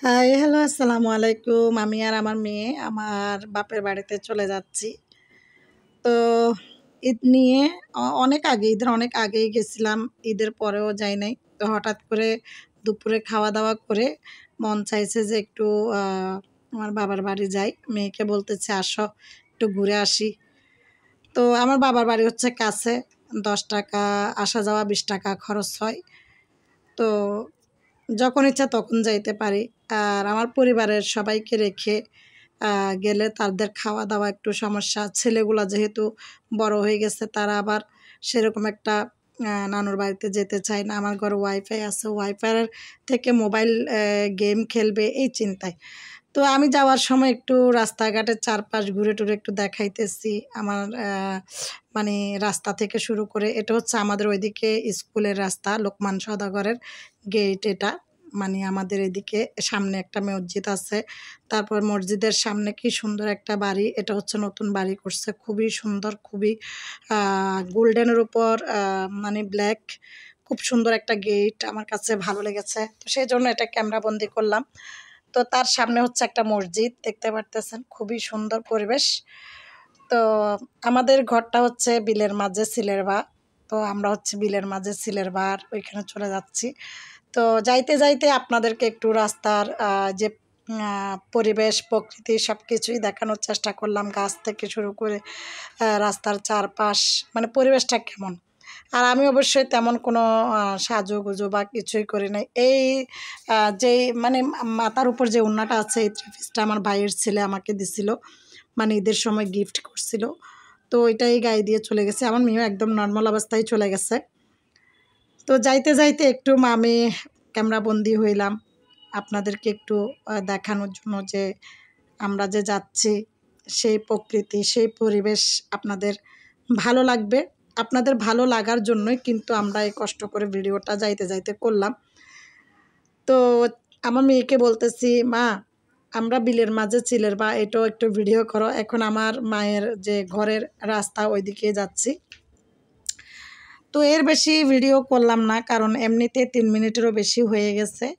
High, hello, আসসালামু আলাইকুম। আমি আর আমার মেয়ে আমার বাপের বাড়িতে চলে যাচ্ছি। তো ঈদ নিয়ে অনেক আগে, ঈদের অনেক আগেই গেছিলাম। ঈদের পরেও যাই নাই। তো হঠাৎ করে দুপুরে খাওয়া-দাওয়া করে মন চাইছে যে একটু আ আমার বাবার বাড়ি যাই। মেয়েকে বলতেছি, "আসো, একটু ঘুরে আসি।" তো আমার বাবার বাড়ি হচ্ছে কাছে। ৳১০ আসা যাওয়া ৳২০ খরচ হয়। তো যখন ইচ্ছা তখন যাইতে পারি। আর আমার পরিবারের সবাইকে রেখে আ গেলে তাদের খাওয়া-দাওয়া একটু সমস্যা। ছেলেগুলা যেহেতু বড় হয়ে গেছে তারা আবার সেরকম একটা নানুর বাড়িতে যেতে চায় না। আমার ঘরে ওয়াইফাই আছে। ওয়াইফাইয়ের থেকে মোবাইল গেম খেলবে এই চিন্তায়। তো আমি যাওয়ার সময় একটু রাস্তাঘাটের চারপাশ ঘুরে-টুরে একটু দেখাইতেছি। আমার মানে রাস্তা থেকে শুরু করে এটা হচ্ছে আমাদের ওইদিকে স্কুলের রাস্তা, লোকমান সওদাগরের গেট এটা। মানে আমাদের এদিকে সামনে একটা মসজিদ আছে। তারপর মসজিদের সামনে কি সুন্দর একটা বাড়ি। এটা হচ্ছে নতুন বাড়ি করছে। খুবই সুন্দর, খুবই আ গোল্ডেনের উপর মানে ব্ল্যাক খুব সুন্দর একটা গেট। আমার কাছে ভালো লেগেছে। তো সেজন্য এটা ক্যামেরাবন্দি করলাম। তো তার সামনে হচ্ছে একটা মসজিদ দেখতে পারতেছেন। খুবই সুন্দর পরিবেশ। তো আমাদের ঘরটা হচ্ছে বিলের মাঝে সিলের বা। তো আমরা হচ্ছে বিলের মাঝে সিলের বার ওইখানে চলে যাচ্ছি। তো যাইতে আপনাদেরকে একটু রাস্তার যে আ পরিবেশ, প্রকৃতি সবকিছুই দেখানোর চেষ্টা করলাম। গাছ থেকে শুরু করে রাস্তার চারপাশ মানে পরিবেশটা কেমন। আর আমি অবশ্যই তেমন কোনো সাজুগুজু বা কিছুই করি নাই। এই যেই মানে মাথার উপর যে ওড়নাটা আছে এই থ্রি পিসটা আমার ভাইয়ের ছেলে আমাকে দিছিল। মানে ঈদের সময় গিফট করছিল। তো ওইটাই গায়ে দিয়ে চলে গেছে। আমার মেয়েও একদম নরমাল অবস্থায় চলে গেছে। তো যাইতে একটু আমি ক্যামেরাবন্দী হইলাম। আপনাদেরকে একটু দেখানোর জন্য যে আমরা যে যাচ্ছি, সেই প্রকৃতি, সেই পরিবেশ আপনাদের ভালো লাগবে। আপনাদের ভালো লাগার জন্যই কিন্তু আমরা এই কষ্ট করে ভিডিওটা যাইতে করলাম। তো আমার মেয়েকে বলতেছি, "মা, আমরা বিলের মাঝে চিলের বা এটাও একটু ভিডিও করো।" এখন আমার মায়ের যে ঘরের রাস্তা ওইদিকে যাচ্ছি। তো এর বেশি ভিডিও করলাম না কারণ এমনিতে ৩ মিনিটেরও বেশি হয়ে গেছে।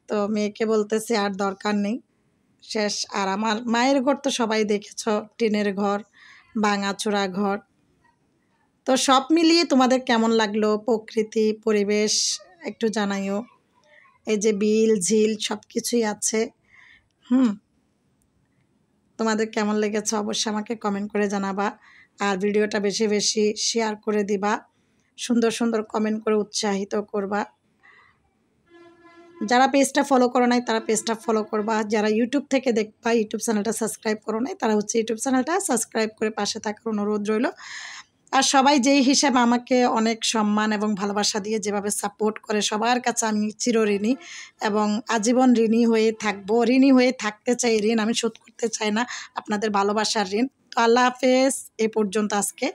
তো মেয়েকে বলতেছি, "আর দরকার নেই। শেষ।" আর আমার মায়ের ঘর তো সবাই দেখেছ, টিনের ঘর, ভাঙাচোরা ঘর। তো সব মিলিয়ে তোমাদের কেমন লাগলো প্রকৃতি, পরিবেশ একটু জানাইও। এই যে বিল, ঝিল সবকিছুই আছে। হুম? তোমাদের কেমন লেগেছে অবশ্যই আমাকে কমেন্ট করে জানাবা। আর ভিডিওটা বেশি শেয়ার করে দিবা। সুন্দর কমেন্ট করে উৎসাহিত করবা। যারা পেজটা ফলো করো নাই তারা পেজটা ফলো করবা। যারা ইউটিউব থেকে দেখবা, ইউটিউব চ্যানেলটা সাবস্ক্রাইব করো নাই তারা হচ্ছে ইউটিউব চ্যানেলটা সাবস্ক্রাইব করে পাশে থাকার অনুরোধ রইল। আর সবাই যেই হিসেবে আমাকে অনেক সম্মান এবং ভালোবাসা দিয়ে যেভাবে সাপোর্ট করে সবার কাছে আমি চিরঋণী এবং আজীবন ঋণী হয়ে থাকবো। ঋণী হয়ে থাকতে চাই। ঋণ আমি শোধ করতে চাই না। আপনাদের ভালোবাসার ঋণ। তো আল্লাহ হাফেজ। এ পর্যন্ত আজকে।